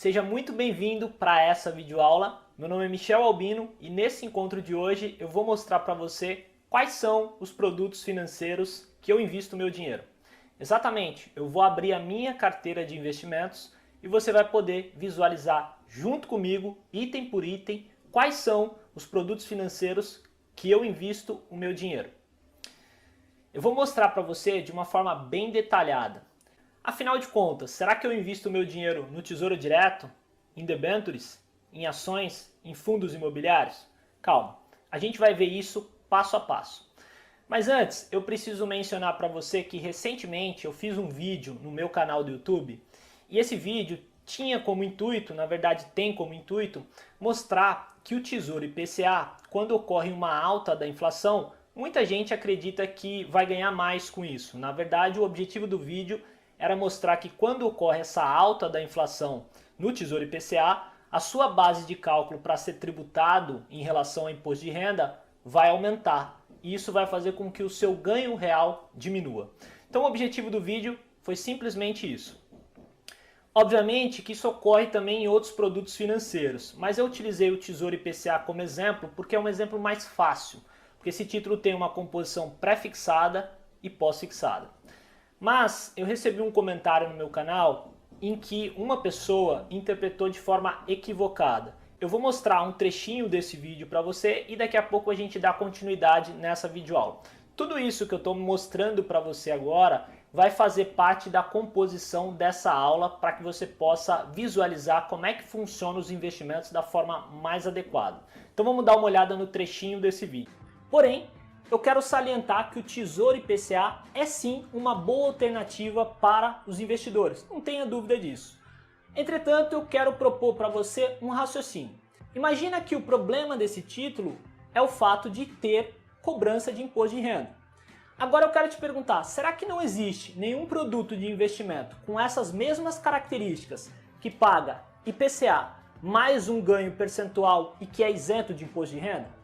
Seja muito bem-vindo para essa videoaula. Meu nome é Michel Albino e nesse encontro de hoje eu vou mostrar para você quais são os produtos financeiros que eu invisto meu dinheiro. Exatamente, eu vou abrir a minha carteira de investimentos e você vai poder visualizar junto comigo, item por item, quais são os produtos financeiros que eu invisto o meu dinheiro. Eu vou mostrar para você de uma forma bem detalhada. Afinal de contas, será que eu invisto o meu dinheiro no Tesouro Direto, em debêntures, em ações, em fundos imobiliários? Calma, a gente vai ver isso passo a passo. Mas antes, eu preciso mencionar para você que recentemente eu fiz um vídeo no meu canal do YouTube e esse vídeo tinha como intuito, na verdade tem como intuito, mostrar que o Tesouro IPCA, quando ocorre uma alta da inflação, muita gente acredita que vai ganhar mais com isso. Na verdade, o objetivo do vídeo era mostrar que quando ocorre essa alta da inflação no Tesouro IPCA, a sua base de cálculo para ser tributado em relação ao imposto de renda vai aumentar. E isso vai fazer com que o seu ganho real diminua. Então o objetivo do vídeo foi simplesmente isso. Obviamente que isso ocorre também em outros produtos financeiros, mas eu utilizei o Tesouro IPCA como exemplo porque é um exemplo mais fácil, porque esse título tem uma composição pré-fixada e pós-fixada. Mas eu recebi um comentário no meu canal em que uma pessoa interpretou de forma equivocada. Eu vou mostrar um trechinho desse vídeo para você e daqui a pouco a gente dá continuidade nessa videoaula. Tudo isso que eu estou mostrando para você agora vai fazer parte da composição dessa aula para que você possa visualizar como é que funcionam os investimentos da forma mais adequada. Então vamos dar uma olhada no trechinho desse vídeo. Porém, eu quero salientar que o Tesouro IPCA é sim uma boa alternativa para os investidores, não tenha dúvida disso. Entretanto, eu quero propor para você um raciocínio. Imagina que o problema desse título é o fato de ter cobrança de imposto de renda. Agora eu quero te perguntar, será que não existe nenhum produto de investimento com essas mesmas características que paga IPCA mais um ganho percentual e que é isento de imposto de renda?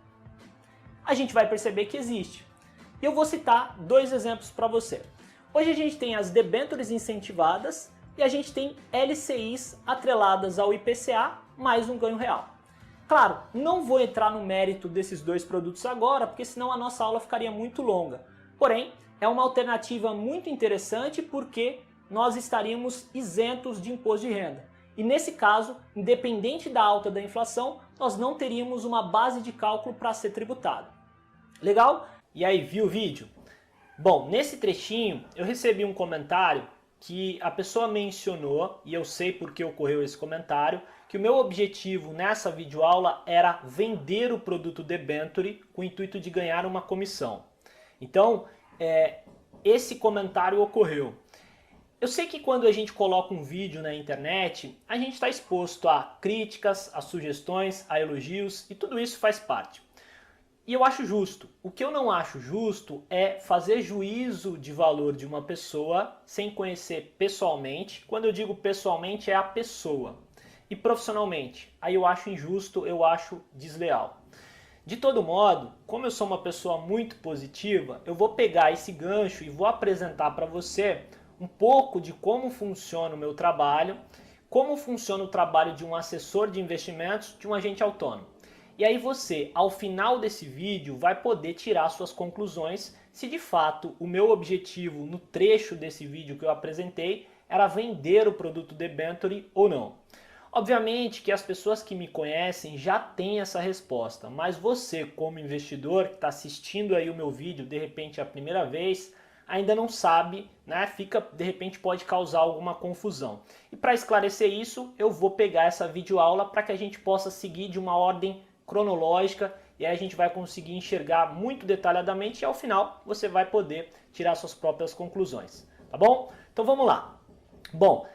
A gente vai perceber que existe. E eu vou citar dois exemplos para você. Hoje a gente tem as debêntures incentivadas e a gente tem LCIs atreladas ao IPCA mais um ganho real. Claro, não vou entrar no mérito desses dois produtos agora, porque senão a nossa aula ficaria muito longa. Porém, é uma alternativa muito interessante porque nós estaríamos isentos de imposto de renda. E nesse caso, independente da alta da inflação, nós não teríamos uma base de cálculo para ser tributado. Legal? E aí, viu o vídeo? Bom, nesse trechinho eu recebi um comentário que a pessoa mencionou, e eu sei por que ocorreu esse comentário, que o meu objetivo nessa videoaula era vender o produto debenture com o intuito de ganhar uma comissão. Então, esse comentário ocorreu. Eu sei que quando a gente coloca um vídeo na internet, a gente está exposto a críticas, a sugestões, a elogios e tudo isso faz parte. E eu acho justo. O que eu não acho justo é fazer juízo de valor de uma pessoa sem conhecer pessoalmente. Quando eu digo pessoalmente é a pessoa. E profissionalmente. Aí eu acho injusto, eu acho desleal. De todo modo, como eu sou uma pessoa muito positiva, eu vou pegar esse gancho e vou apresentar para você um pouco de como funciona o meu trabalho, como funciona o trabalho de um assessor de investimentos, de um agente autônomo. E aí você, ao final desse vídeo, vai poder tirar suas conclusões se de fato o meu objetivo no trecho desse vídeo que eu apresentei era vender o produto debenture ou não. Obviamente que as pessoas que me conhecem já têm essa resposta, mas você como investidor que está assistindo aí o meu vídeo de repente a primeira vez, ainda não sabe, né? De repente pode causar alguma confusão. E para esclarecer isso, eu vou pegar essa videoaula para que a gente possa seguir de uma ordem cronológica e aí a gente vai conseguir enxergar muito detalhadamente e ao final você vai poder tirar suas próprias conclusões, tá bom? Então vamos lá. Bom,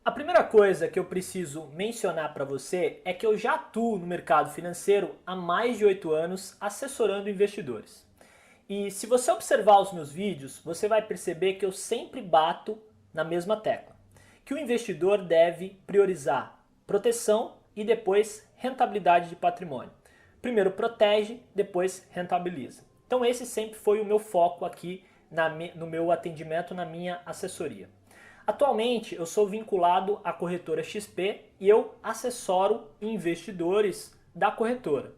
a primeira coisa que eu preciso mencionar para você é que eu já atuo no mercado financeiro há mais de 8 anos assessorando investidores. E se você observar os meus vídeos, você vai perceber que eu sempre bato na mesma tecla. Que o investidor deve priorizar proteção e depois rentabilidade de patrimônio. Primeiro protege, depois rentabiliza. Então esse sempre foi o meu foco aqui no meu atendimento, na minha assessoria. Atualmente eu sou vinculado à corretora XP e eu assessoro investidores da corretora.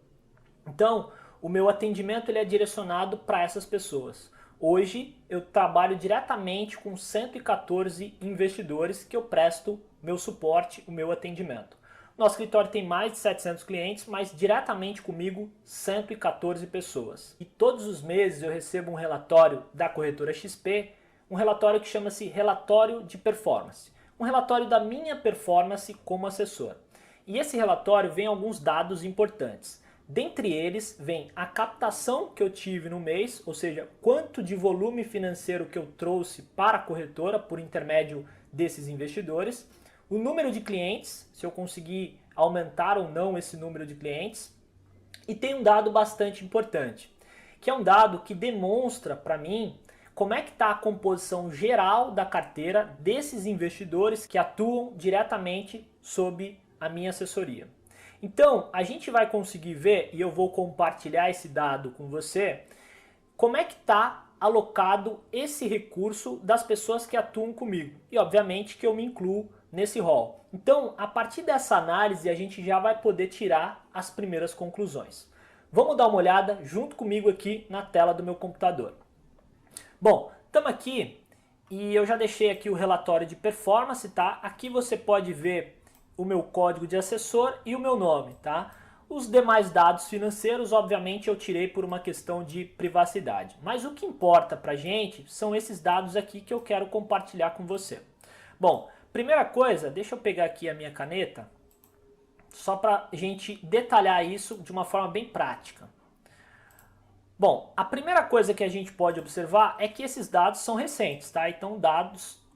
Então, o meu atendimento ele é direcionado para essas pessoas. Hoje eu trabalho diretamente com 114 investidores que eu presto meu suporte, o meu atendimento. Nosso escritório tem mais de 700 clientes, mas diretamente comigo 114 pessoas. E todos os meses eu recebo um relatório da corretora XP, um relatório que chama-se Relatório de Performance. Um relatório da minha performance como assessor. E esse relatório vem alguns dados importantes. Dentre eles vem a captação que eu tive no mês, ou seja, quanto de volume financeiro que eu trouxe para a corretora por intermédio desses investidores, o número de clientes, se eu conseguir aumentar ou não esse número de clientes, e tem um dado bastante importante, que é um dado que demonstra para mim como é que está a composição geral da carteira desses investidores que atuam diretamente sob a minha assessoria. Então, a gente vai conseguir ver, e eu vou compartilhar esse dado com você, como é que está alocado esse recurso das pessoas que atuam comigo. E obviamente que eu me incluo nesse rol. Então, a partir dessa análise, a gente já vai poder tirar as primeiras conclusões. Vamos dar uma olhada junto comigo aqui na tela do meu computador. Bom, estamos aqui e eu já deixei aqui o relatório de performance, tá? Aqui você pode ver o meu código de assessor e o meu nome, tá? Os demais dados financeiros, obviamente, eu tirei por uma questão de privacidade. Mas o que importa pra gente são esses dados aqui que eu quero compartilhar com você. Bom, primeira coisa, deixa eu pegar aqui a minha caneta, só pra gente detalhar isso de uma forma bem prática. Bom, a primeira coisa que a gente pode observar é que esses dados são recentes, tá? Então,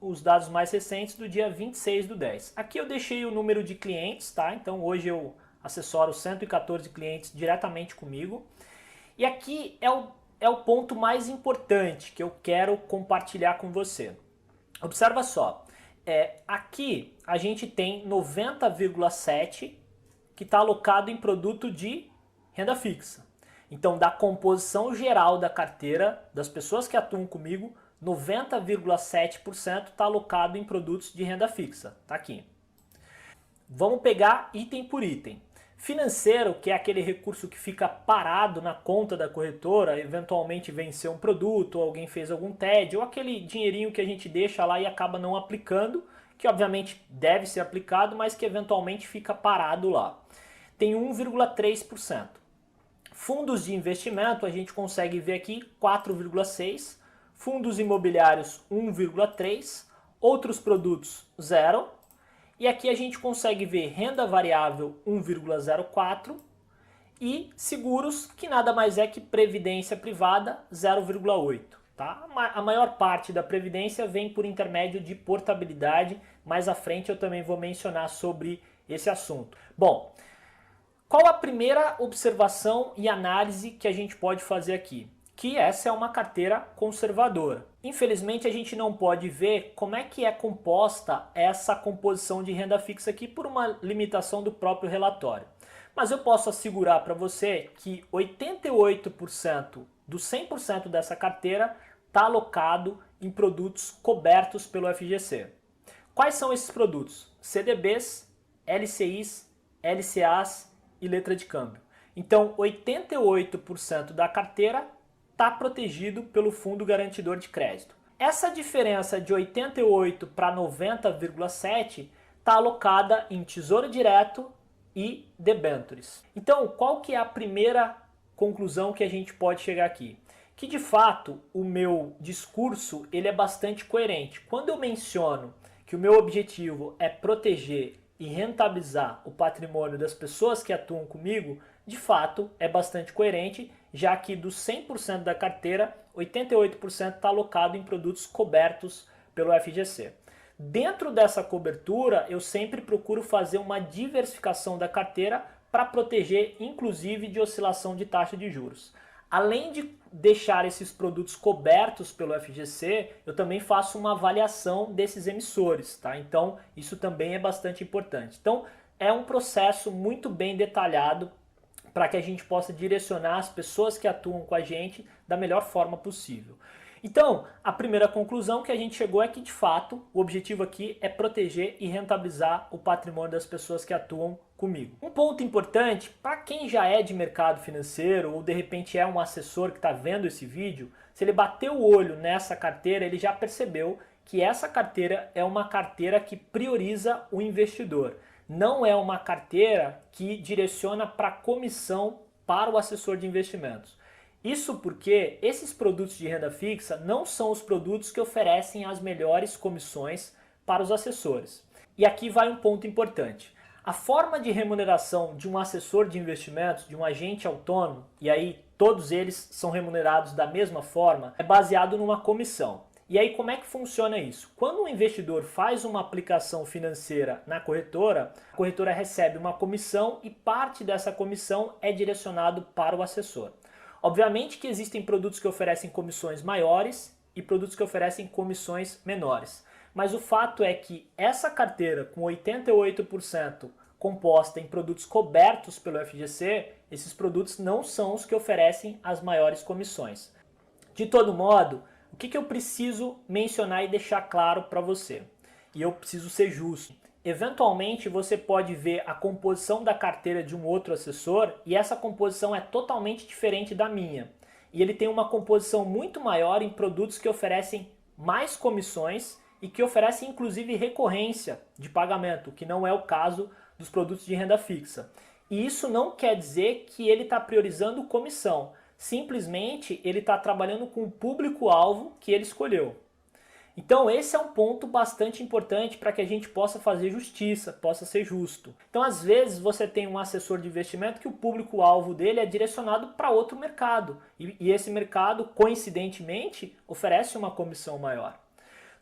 os dados mais recentes do dia 26/10. Aqui eu deixei o número de clientes, tá? Então hoje eu assessoro 114 clientes diretamente comigo. E aqui é o ponto mais importante que eu quero compartilhar com você. Observa só, aqui a gente tem 90,7 que está alocado em produto de renda fixa. Então, da composição geral da carteira, das pessoas que atuam comigo, 90,7% está alocado em produtos de renda fixa. Tá aqui. Vamos pegar item por item. Financeiro, que é aquele recurso que fica parado na conta da corretora, eventualmente venceu um produto, ou alguém fez algum TED, ou aquele dinheirinho que a gente deixa lá e acaba não aplicando, que obviamente deve ser aplicado, mas que eventualmente fica parado lá. Tem 1,3%. Fundos de investimento, a gente consegue ver aqui 4,6%. Fundos imobiliários 1,3%, outros produtos 0%, e aqui a gente consegue ver renda variável 1,04% e seguros, que nada mais é que previdência privada 0,8%. Tá? A maior parte da previdência vem por intermédio de portabilidade, mais à frente eu também vou mencionar sobre esse assunto. Bom, qual a primeira observação e análise que a gente pode fazer aqui? Que essa é uma carteira conservadora. Infelizmente a gente não pode ver como é que é composta essa composição de renda fixa aqui por uma limitação do próprio relatório. Mas eu posso assegurar para você que 88% dos 100% dessa carteira está alocado em produtos cobertos pelo FGC. Quais são esses produtos? CDBs, LCIs, LCAs e letra de câmbio. Então 88% da carteira está protegido pelo Fundo Garantidor de Crédito. Essa diferença de 88 para 90,7 está alocada em Tesouro Direto e debêntures. Então, qual que é a primeira conclusão que a gente pode chegar aqui? Que de fato o meu discurso ele é bastante coerente. Quando eu menciono que o meu objetivo é proteger e rentabilizar o patrimônio das pessoas que atuam comigo, de fato é bastante coerente, já que dos 100% da carteira, 88% está alocado em produtos cobertos pelo FGC. Dentro dessa cobertura, eu sempre procuro fazer uma diversificação da carteira para proteger, inclusive, de oscilação de taxa de juros. Além de deixar esses produtos cobertos pelo FGC, eu também faço uma avaliação desses emissores, tá? Então, isso também é bastante importante. Então, é um processo muito bem detalhado para que a gente possa direcionar as pessoas que atuam com a gente da melhor forma possível. Então, a primeira conclusão que a gente chegou é que, de fato, o objetivo aqui é proteger e rentabilizar o patrimônio das pessoas que atuam comigo. Um ponto importante, para quem já é de mercado financeiro ou de repente é um assessor que está vendo esse vídeo, se ele bater o olho nessa carteira, ele já percebeu que essa carteira é uma carteira que prioriza o investidor. Não é uma carteira que direciona para comissão para o assessor de investimentos. Isso porque esses produtos de renda fixa não são os produtos que oferecem as melhores comissões para os assessores. E aqui vai um ponto importante. A forma de remuneração de um assessor de investimentos, de um agente autônomo, e aí todos eles são remunerados da mesma forma, é baseado numa comissão. E aí como é que funciona isso? Quando um investidor faz uma aplicação financeira na corretora, a corretora recebe uma comissão e parte dessa comissão é direcionado para o assessor. Obviamente que existem produtos que oferecem comissões maiores e produtos que oferecem comissões menores. Mas o fato é que essa carteira com 88% composta em produtos cobertos pelo FGC, esses produtos não são os que oferecem as maiores comissões. De todo modo, o que eu preciso mencionar e deixar claro para você? E eu preciso ser justo. Eventualmente você pode ver a composição da carteira de um outro assessor e essa composição é totalmente diferente da minha. E ele tem uma composição muito maior em produtos que oferecem mais comissões e que oferecem inclusive recorrência de pagamento, que não é o caso dos produtos de renda fixa. E isso não quer dizer que ele está priorizando comissão, simplesmente ele está trabalhando com o público-alvo que ele escolheu. Então esse é um ponto bastante importante para que a gente possa fazer justiça, possa ser justo. Então às vezes você tem um assessor de investimento que o público-alvo dele é direcionado para outro mercado e esse mercado, coincidentemente, oferece uma comissão maior.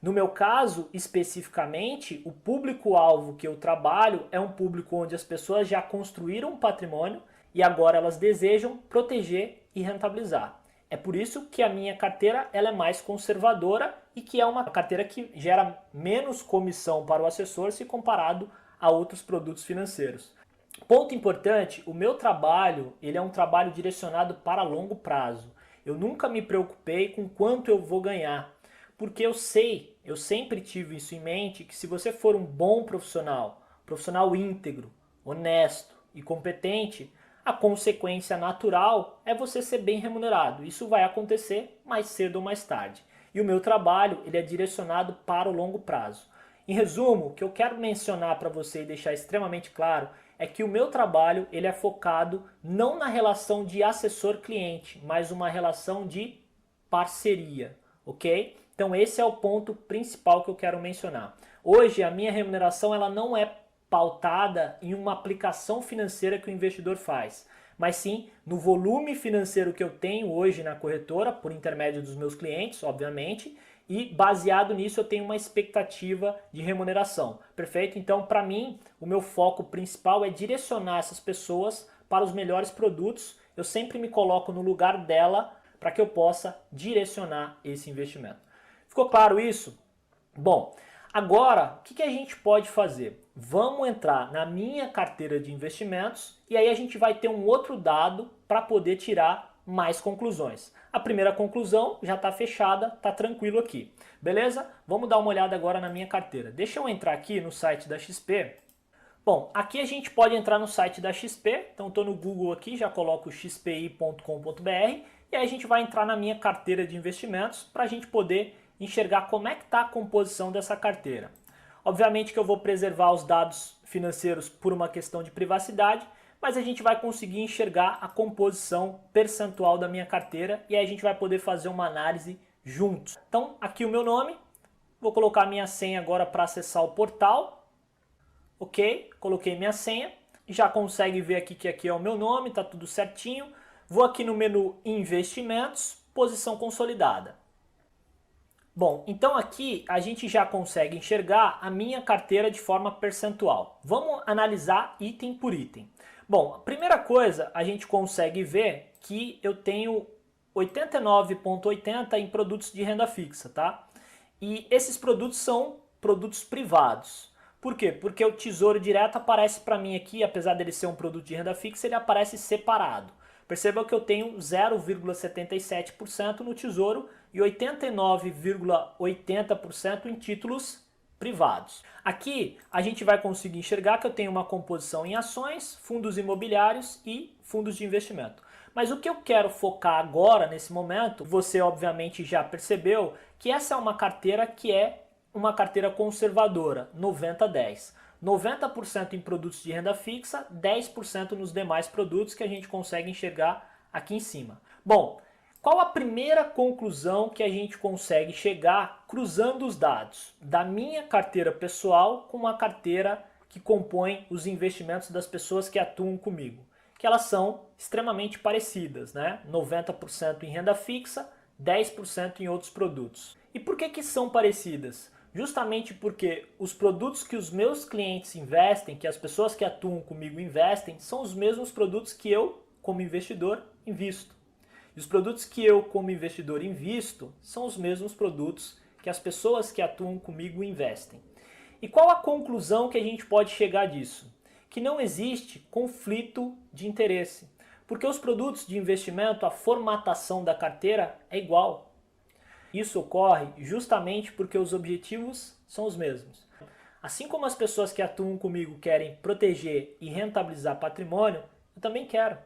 No meu caso, especificamente, o público-alvo que eu trabalho é um público onde as pessoas já construíram um patrimônio e agora elas desejam proteger e rentabilizar. É por isso que a minha carteira ela é mais conservadora e que é uma carteira que gera menos comissão para o assessor se comparado a outros produtos financeiros. Ponto importante, o meu trabalho ele é um trabalho direcionado para longo prazo. Eu nunca me preocupei com quanto eu vou ganhar, porque eu sempre tive isso em mente, que se você for um bom profissional íntegro, honesto e competente, a consequência natural é você ser bem remunerado. Isso vai acontecer mais cedo ou mais tarde. E o meu trabalho ele é direcionado para o longo prazo. Em resumo, o que eu quero mencionar para você e deixar extremamente claro é que o meu trabalho ele é focado não na relação de assessor-cliente, mas uma relação de parceria, ok? Então esse é o ponto principal que eu quero mencionar. Hoje a minha remuneração ela não é pautada em uma aplicação financeira que o investidor faz, mas sim no volume financeiro que eu tenho hoje na corretora, por intermédio dos meus clientes, obviamente, e baseado nisso eu tenho uma expectativa de remuneração. Perfeito? Então, para mim, o meu foco principal é direcionar essas pessoas para os melhores produtos. Eu sempre me coloco no lugar dela para que eu possa direcionar esse investimento. Ficou claro isso? Bom, agora, o que a gente pode fazer? Vamos entrar na minha carteira de investimentos e aí a gente vai ter um outro dado para poder tirar mais conclusões. A primeira conclusão já está fechada, está tranquilo aqui. Beleza? Vamos dar uma olhada agora na minha carteira. Deixa eu entrar aqui no site da XP. Bom, aqui a gente pode entrar no site da XP. Então estou no Google aqui, já coloco xpi.com.br e aí a gente vai entrar na minha carteira de investimentos para a gente poder enxergar como é que está a composição dessa carteira. Obviamente que eu vou preservar os dados financeiros por uma questão de privacidade, mas a gente vai conseguir enxergar a composição percentual da minha carteira e aí a gente vai poder fazer uma análise juntos. Então aqui o meu nome, vou colocar minha senha agora para acessar o portal. Ok, coloquei minha senha, já consegue ver aqui que aqui é o meu nome, está tudo certinho. Vou aqui no menu Investimentos, posição consolidada. Bom, então aqui a gente já consegue enxergar a minha carteira de forma percentual. Vamos analisar item por item. Bom, a primeira coisa, a gente consegue ver que eu tenho 89,80 em produtos de renda fixa, tá? E esses produtos são produtos privados. Por quê? Porque o Tesouro Direto aparece para mim aqui, apesar dele ser um produto de renda fixa, ele aparece separado. Perceba que eu tenho 0,77% no Tesouro e 89,80% em títulos privados. Aqui a gente vai conseguir enxergar que eu tenho uma composição em ações, fundos imobiliários e fundos de investimento. Mas o que eu quero focar agora, nesse momento, você obviamente já percebeu que essa é uma carteira que é uma carteira conservadora, 90-10. 90% em produtos de renda fixa, 10% nos demais produtos que a gente consegue enxergar aqui em cima. Bom, qual a primeira conclusão que a gente consegue chegar cruzando os dados da minha carteira pessoal com a carteira que compõe os investimentos das pessoas que atuam comigo? Que elas são extremamente parecidas, né? 90% em renda fixa, 10% em outros produtos. E por que são parecidas? Justamente porque os produtos que os meus clientes investem, que as pessoas que atuam comigo investem, são os mesmos produtos que eu, como investidor, invisto. E os produtos que eu, como investidor, invisto são os mesmos produtos que as pessoas que atuam comigo investem. E qual a conclusão que a gente pode chegar disso? Que não existe conflito de interesse, porque os produtos de investimento, a formatação da carteira é igual. Isso ocorre justamente porque os objetivos são os mesmos. Assim como as pessoas que atuam comigo querem proteger e rentabilizar patrimônio, eu também quero.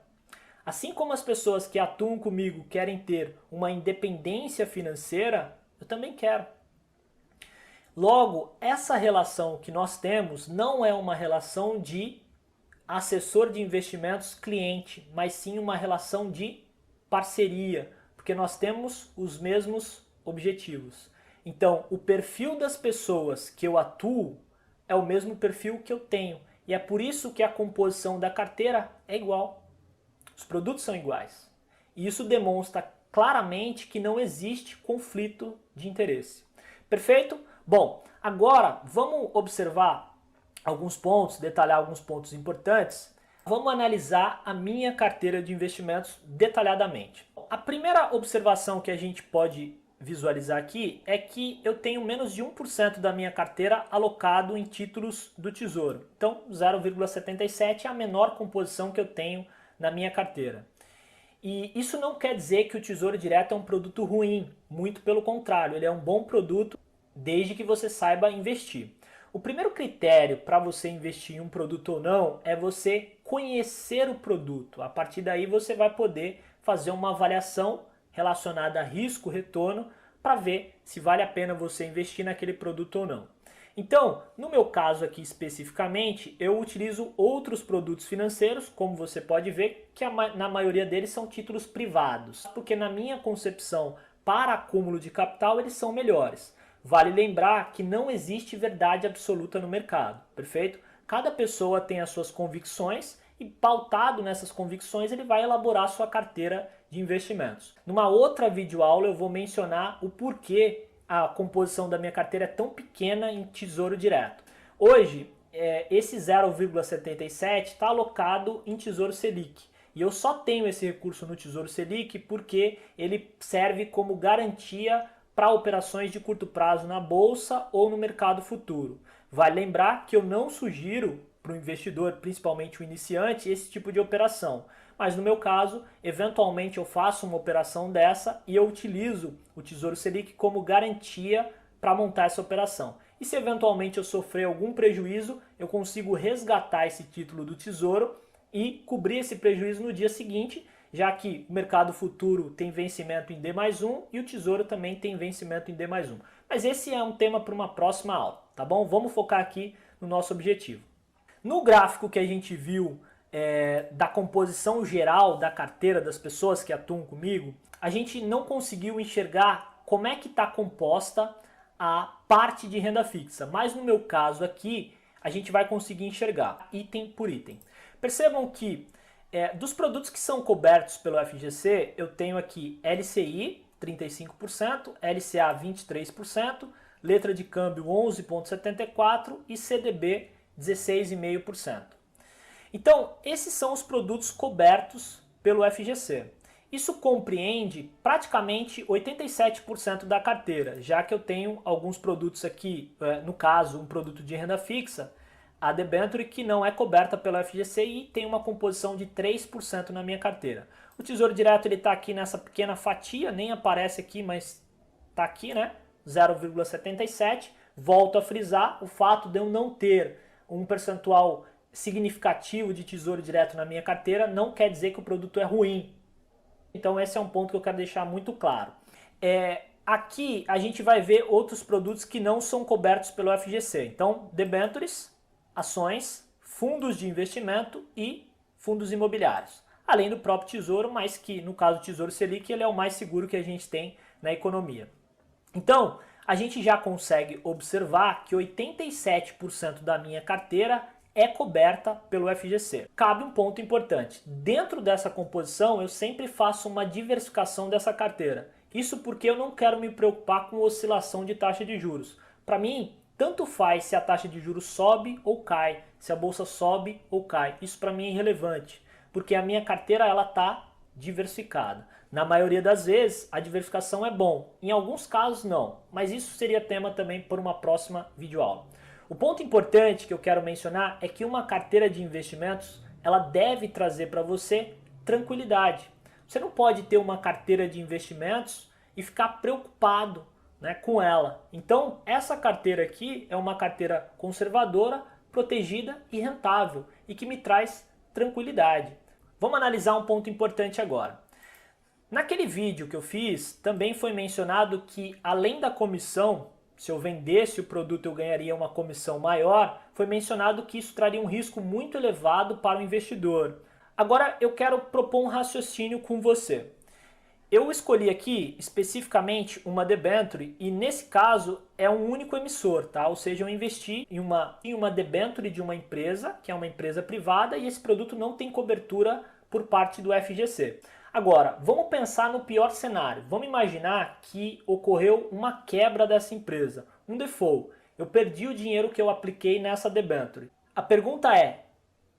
Assim como as pessoas que atuam comigo querem ter uma independência financeira, eu também quero. Logo, essa relação que nós temos não é uma relação de assessor de investimentos cliente, mas sim uma relação de parceria, porque nós temos os mesmos objetivos. Então, o perfil das pessoas que eu atuo é o mesmo perfil que eu tenho, e é por isso que a composição da carteira é igual. Os produtos são iguais. E isso demonstra claramente que não existe conflito de interesse. Perfeito? Bom, agora vamos observar alguns pontos, detalhar alguns pontos importantes. Vamos analisar a minha carteira de investimentos detalhadamente. A primeira observação que a gente pode visualizar aqui é que eu tenho menos de 1% da minha carteira alocado em títulos do Tesouro. Então, 0,77 é a menor composição que eu tenho na minha carteira. E isso não quer dizer que o Tesouro Direto é um produto ruim, muito pelo contrário, ele é um bom produto desde que você saiba investir. O primeiro critério para você investir em um produto ou não é você conhecer o produto. A partir daí você vai poder fazer uma avaliação relacionada a risco-retorno para ver se vale a pena você investir naquele produto ou não. Então, no meu caso aqui especificamente, eu utilizo outros produtos financeiros, como você pode ver, que na maioria deles são títulos privados, porque na minha concepção, para acúmulo de capital, eles são melhores. Vale lembrar que não existe verdade absoluta no mercado, perfeito? Cada pessoa tem as suas convicções e, pautado nessas convicções, ele vai elaborar sua carteira de investimentos. Numa outra videoaula eu vou mencionar o porquê a composição da minha carteira é tão pequena em Tesouro Direto. Hoje, esse 0,77 está alocado em Tesouro Selic. E eu só tenho esse recurso no Tesouro Selic porque ele serve como garantia para operações de curto prazo na bolsa ou no mercado futuro. Vale lembrar que eu não sugiro para o investidor, principalmente o iniciante, esse tipo de operação. Mas no meu caso, eventualmente eu faço uma operação dessa e eu utilizo o Tesouro Selic como garantia para montar essa operação. E se eventualmente eu sofrer algum prejuízo, eu consigo resgatar esse título do Tesouro e cobrir esse prejuízo no dia seguinte, já que o mercado futuro tem vencimento em D+1 e o Tesouro também tem vencimento em D+1. Mas esse é um tema para uma próxima aula, tá bom? Vamos focar aqui no nosso objetivo. No gráfico que a gente viu da composição geral da carteira das pessoas que atuam comigo, a gente não conseguiu enxergar como é que está composta a parte de renda fixa. Mas no meu caso aqui, a gente vai conseguir enxergar item por item. Percebam que dos produtos que são cobertos pelo FGC, eu tenho aqui LCI 35%, LCA 23%, letra de câmbio 11,74% e CDB 16,5%. Então, esses são os produtos cobertos pelo FGC. Isso compreende praticamente 87% da carteira, já que eu tenho alguns produtos aqui, no caso, um produto de renda fixa, a debenture, que não é coberta pelo FGC e tem uma composição de 3% na minha carteira. O Tesouro Direto está aqui nessa pequena fatia, nem aparece aqui, mas está aqui, né? 0,77. Volto a frisar, o fato de eu não ter um percentual significativo de tesouro direto na minha carteira não quer dizer que o produto é ruim. Então esse é um ponto que eu quero deixar muito claro. Aqui a gente vai ver outros produtos que não são cobertos pelo FGC. Então, debentures, ações, fundos de investimento e fundos imobiliários. Além do próprio Tesouro, mas que no caso do Tesouro Selic ele é o mais seguro que a gente tem na economia. Então, a gente já consegue observar que 87% da minha carteira é coberta pelo FGC. Cabe um ponto importante. Dentro dessa composição, eu sempre faço uma diversificação dessa carteira. Isso porque eu não quero me preocupar com oscilação de taxa de juros. Para mim, tanto faz se a taxa de juros sobe ou cai, se a bolsa sobe ou cai. Isso para mim é irrelevante, porque a minha carteira ela está diversificada. Na maioria das vezes, a diversificação é bom. Em alguns casos, não. Mas isso seria tema também por uma próxima videoaula. O ponto importante que eu quero mencionar é que uma carteira de investimentos ela deve trazer para você tranquilidade. Você não pode ter uma carteira de investimentos e ficar preocupado, né, com ela. Então, essa carteira aqui é uma carteira conservadora, protegida e rentável e que me traz tranquilidade. Vamos analisar um ponto importante agora. Naquele vídeo que eu fiz, também foi mencionado que além da comissão, se eu vendesse o produto eu ganharia uma comissão maior, foi mencionado que isso traria um risco muito elevado para o investidor. Agora eu quero propor um raciocínio com você. Eu escolhi aqui especificamente uma debenture e nesse caso é um único emissor, tá? Ou seja, eu investi em uma debenture de uma empresa, que é uma empresa privada, e esse produto não tem cobertura por parte do FGC. Agora, vamos pensar no pior cenário. Vamos imaginar que ocorreu uma quebra dessa empresa, um default. Eu perdi o dinheiro que eu apliquei nessa debenture. A pergunta é,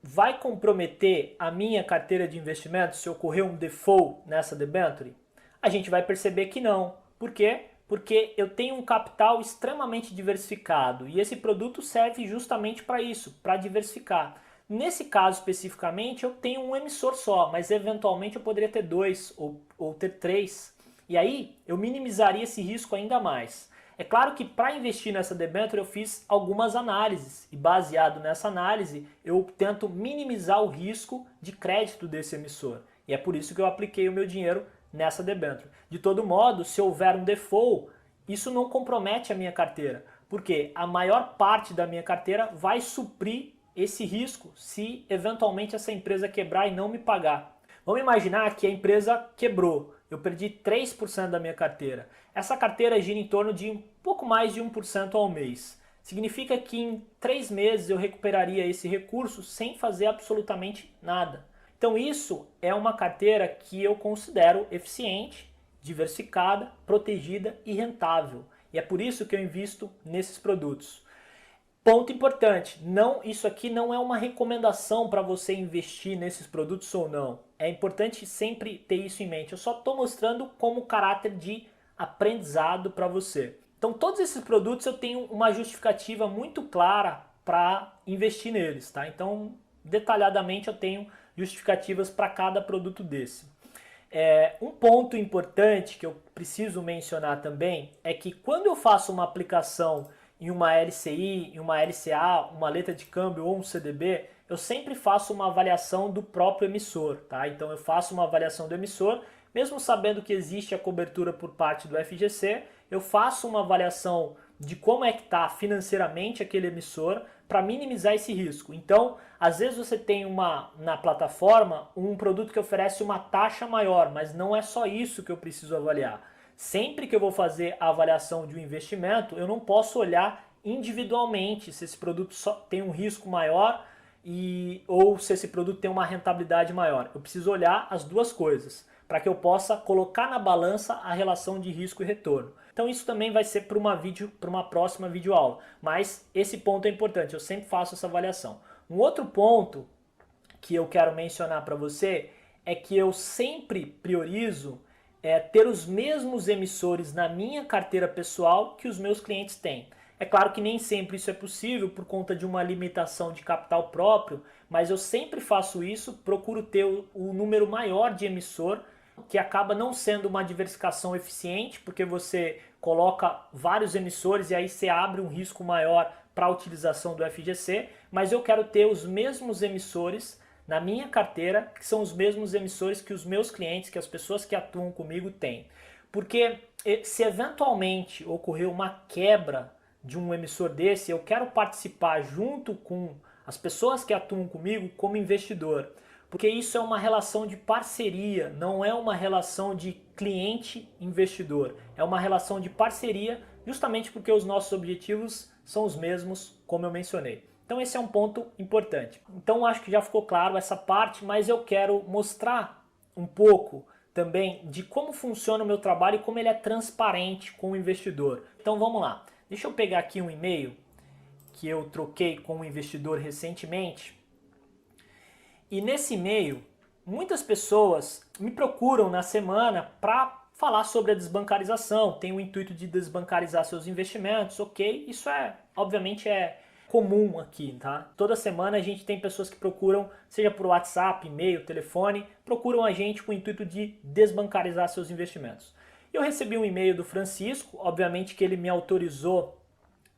vai comprometer a minha carteira de investimentos se ocorrer um default nessa debenture? A gente vai perceber que não. Por quê? Porque eu tenho um capital extremamente diversificado e esse produto serve justamente para isso, para diversificar. Nesse caso especificamente eu tenho um emissor só, mas eventualmente eu poderia ter dois ou ter três. E aí eu minimizaria esse risco ainda mais. É claro que para investir nessa debenture eu fiz algumas análises e baseado nessa análise eu tento minimizar o risco de crédito desse emissor. E é por isso que eu apliquei o meu dinheiro nessa debenture. De todo modo, se houver um default, isso não compromete a minha carteira, porque a maior parte da minha carteira vai suprir esse risco se eventualmente essa empresa quebrar e não me pagar. Vamos imaginar que a empresa quebrou, eu perdi 3% da minha carteira. Essa carteira gira em torno de um pouco mais de 1% ao mês. Significa que em 3 meses eu recuperaria esse recurso sem fazer absolutamente nada. Então isso é uma carteira que eu considero eficiente, diversificada, protegida e rentável. E é por isso que eu invisto nesses produtos. Ponto importante, isso aqui não é uma recomendação para você investir nesses produtos ou não. É importante sempre ter isso em mente. Eu só estou mostrando como caráter de aprendizado para você. Então todos esses produtos eu tenho uma justificativa muito clara para investir neles, tá? Então detalhadamente eu tenho justificativas para cada produto desse. Um ponto importante que eu preciso mencionar também é que quando eu faço uma aplicação em uma LCI, em uma LCA, uma letra de câmbio ou um CDB, eu sempre faço uma avaliação do próprio emissor, tá? Então eu faço uma avaliação do emissor, mesmo sabendo que existe a cobertura por parte do FGC, eu faço uma avaliação de como é que está financeiramente aquele emissor para minimizar esse risco. Então, às vezes você tem na plataforma um produto que oferece uma taxa maior, mas não é só isso que eu preciso avaliar. Sempre que eu vou fazer a avaliação de um investimento, eu não posso olhar individualmente se esse produto só tem um risco maior ou se esse produto tem uma rentabilidade maior. Eu preciso olhar as duas coisas para que eu possa colocar na balança a relação de risco e retorno. Então isso também vai ser para uma próxima videoaula, mas esse ponto é importante, eu sempre faço essa avaliação. Um outro ponto que eu quero mencionar para você é que eu sempre priorizo ter os mesmos emissores na minha carteira pessoal que os meus clientes têm. É claro que nem sempre isso é possível por conta de uma limitação de capital próprio, mas eu sempre faço isso, procuro ter o número maior de emissor, que acaba não sendo uma diversificação eficiente, porque você coloca vários emissores e aí você abre um risco maior para a utilização do FGC, mas eu quero ter os mesmos emissores na minha carteira, que são os mesmos emissores que os meus clientes, que as pessoas que atuam comigo têm. Porque se eventualmente ocorrer uma quebra de um emissor desse, eu quero participar junto com as pessoas que atuam comigo como investidor. Porque isso é uma relação de parceria, não é uma relação de cliente-investidor. É uma relação de parceria, justamente porque os nossos objetivos são os mesmos, como eu mencionei. Então esse é um ponto importante. Então acho que já ficou claro essa parte, mas eu quero mostrar um pouco também de como funciona o meu trabalho e como ele é transparente com o investidor. Então vamos lá. Deixa eu pegar aqui um e-mail que eu troquei com um investidor recentemente. E nesse e-mail, muitas pessoas me procuram na semana para falar sobre a desbancarização. Tem o intuito de desbancarizar seus investimentos, ok? Isso obviamente é comum aqui, tá? Toda semana a gente tem pessoas que procuram, seja por WhatsApp, e-mail, telefone, procuram a gente com o intuito de desbancarizar seus investimentos. Eu recebi um e-mail do Francisco, obviamente que ele me autorizou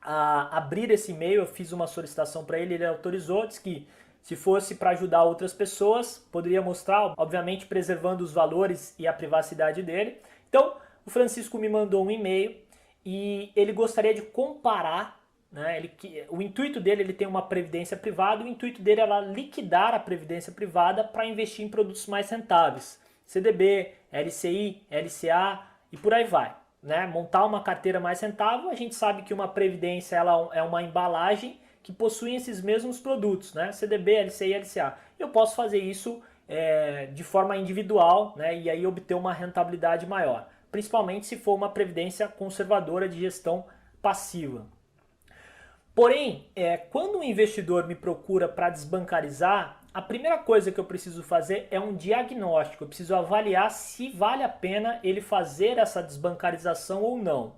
a abrir esse e-mail, eu fiz uma solicitação para ele, ele autorizou, disse que se fosse para ajudar outras pessoas, poderia mostrar, obviamente preservando os valores e a privacidade dele. Então, o Francisco me mandou um e-mail e ele gostaria de comparar, né, o intuito dele, ele tem uma previdência privada, o intuito dele era liquidar a previdência privada para investir em produtos mais rentáveis. CDB, LCI, LCA e por aí vai. Né? Montar uma carteira mais rentável, a gente sabe que uma previdência ela é uma embalagem que possui esses mesmos produtos, né? CDB, LCI e LCA. Eu posso fazer isso de forma individual, né? E aí obter uma rentabilidade maior, principalmente se for uma previdência conservadora de gestão passiva. Porém, quando um investidor me procura para desbancarizar, a primeira coisa que eu preciso fazer é um diagnóstico. Eu preciso avaliar se vale a pena ele fazer essa desbancarização ou não.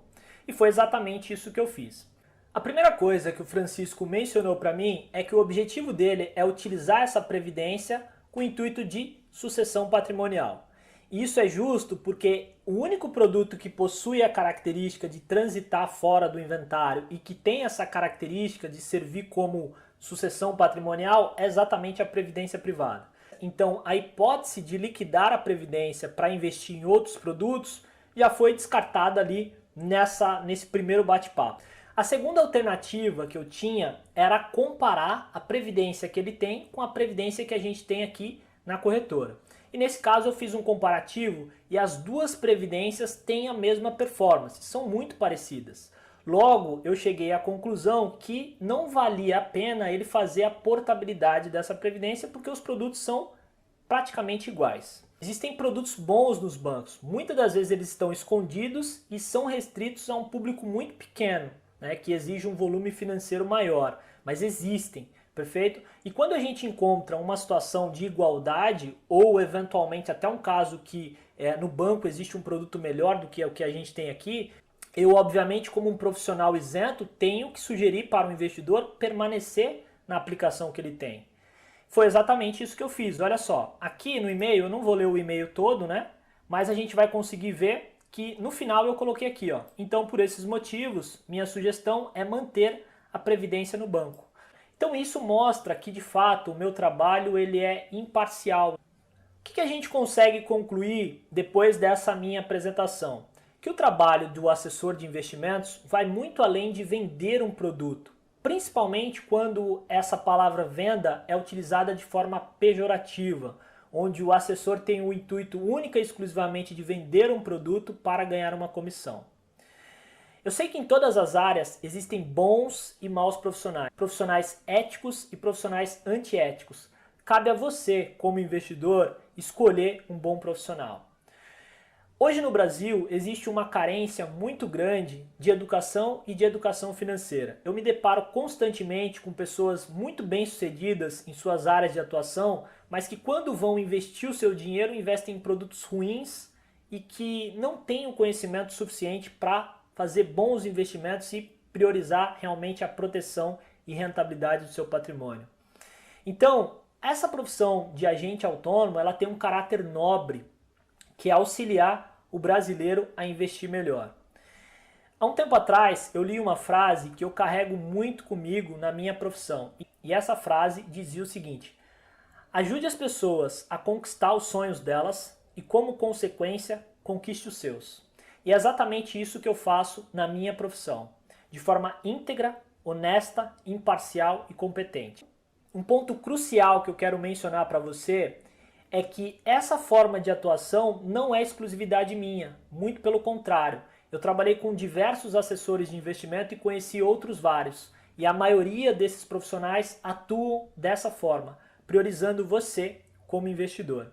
E foi exatamente isso que eu fiz. A primeira coisa que o Francisco mencionou para mim é que o objetivo dele é utilizar essa previdência com o intuito de sucessão patrimonial. E isso é justo porque o único produto que possui a característica de transitar fora do inventário e que tem essa característica de servir como sucessão patrimonial é exatamente a previdência privada. Então, a hipótese de liquidar a previdência para investir em outros produtos já foi descartada ali nesse primeiro bate-papo. A segunda alternativa que eu tinha era comparar a previdência que ele tem com a previdência que a gente tem aqui na corretora. E nesse caso eu fiz um comparativo e as duas previdências têm a mesma performance, são muito parecidas. Logo, eu cheguei à conclusão que não valia a pena ele fazer a portabilidade dessa previdência porque os produtos são praticamente iguais. Existem produtos bons nos bancos, muitas das vezes eles estão escondidos e são restritos a um público muito pequeno, né, que exige um volume financeiro maior, mas existem, perfeito? E quando a gente encontra uma situação de igualdade ou eventualmente até um caso que no banco existe um produto melhor do que o que a gente tem aqui, eu obviamente como um profissional isento tenho que sugerir para o investidor permanecer na aplicação que ele tem. Foi exatamente isso que eu fiz, olha só, aqui no e-mail, eu não vou ler o e-mail todo, né, mas a gente vai conseguir ver que no final eu coloquei aqui, ó. Então, por esses motivos, minha sugestão é manter a previdência no banco. Então, isso mostra que, de fato, o meu trabalho ele é imparcial. O que a gente consegue concluir depois dessa minha apresentação? Que o trabalho do assessor de investimentos vai muito além de vender um produto, principalmente quando essa palavra venda é utilizada de forma pejorativa, onde o assessor tem o intuito única e exclusivamente de vender um produto para ganhar uma comissão. Eu sei que em todas as áreas existem bons e maus profissionais, profissionais éticos e profissionais antiéticos. Cabe a você, como investidor, escolher um bom profissional. Hoje no Brasil existe uma carência muito grande de educação e de educação financeira. Eu me deparo constantemente com pessoas muito bem-sucedidas em suas áreas de atuação, mas que quando vão investir o seu dinheiro investem em produtos ruins e que não têm o conhecimento suficiente para fazer bons investimentos e priorizar realmente a proteção e rentabilidade do seu patrimônio. Então, essa profissão de agente autônomo, ela tem um caráter nobre, que é auxiliar o brasileiro a investir melhor. Há um tempo atrás eu li uma frase que eu carrego muito comigo na minha profissão. E essa frase dizia o seguinte: ajude as pessoas a conquistar os sonhos delas e, como consequência, conquiste os seus. E é exatamente isso que eu faço na minha profissão, de forma íntegra, honesta, imparcial e competente. Um ponto crucial que eu quero mencionar para você é que essa forma de atuação não é exclusividade minha, muito pelo contrário. Eu trabalhei com diversos assessores de investimento e conheci outros vários. E a maioria desses profissionais atuam dessa forma, priorizando você como investidor.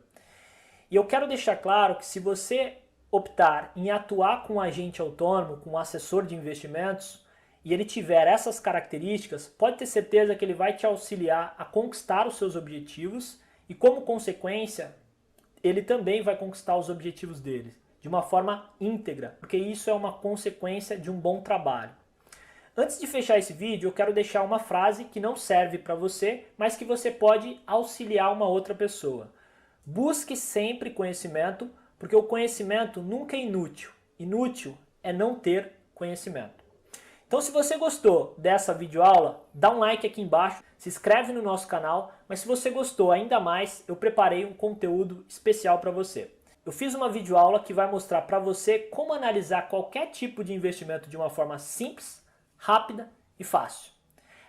E eu quero deixar claro que se você optar em atuar com um agente autônomo, com um assessor de investimentos, e ele tiver essas características, pode ter certeza que ele vai te auxiliar a conquistar os seus objetivos e, como consequência, ele também vai conquistar os objetivos dele de uma forma íntegra, porque isso é uma consequência de um bom trabalho. Antes de fechar esse vídeo, eu quero deixar uma frase que não serve para você, mas que você pode auxiliar uma outra pessoa. Busque sempre conhecimento, porque o conhecimento nunca é inútil. Inútil é não ter conhecimento. Então, se você gostou dessa videoaula, dá um like aqui embaixo, se inscreve no nosso canal, mas se você gostou ainda mais, eu preparei um conteúdo especial para você. Eu fiz uma videoaula que vai mostrar para você como analisar qualquer tipo de investimento de uma forma simples, rápida e fácil.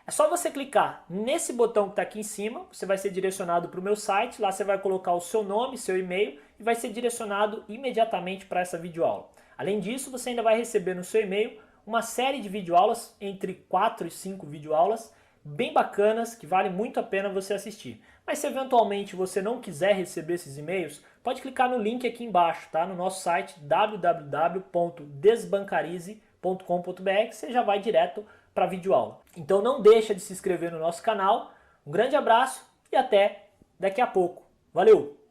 É só você clicar nesse botão que está aqui em cima, você vai ser direcionado para o meu site, lá você vai colocar o seu nome, seu e-mail e vai ser direcionado imediatamente para essa videoaula. Além disso, você ainda vai receber no seu e-mail uma série de videoaulas, entre 4 e 5 videoaulas, bem bacanas, que vale muito a pena você assistir. Mas se eventualmente você não quiser receber esses e-mails, pode clicar no link aqui embaixo, tá? No nosso site www.desbancarize.com.br, que você já vai direto para a videoaula. Então não deixa de se inscrever no nosso canal. Um grande abraço e até daqui a pouco. Valeu!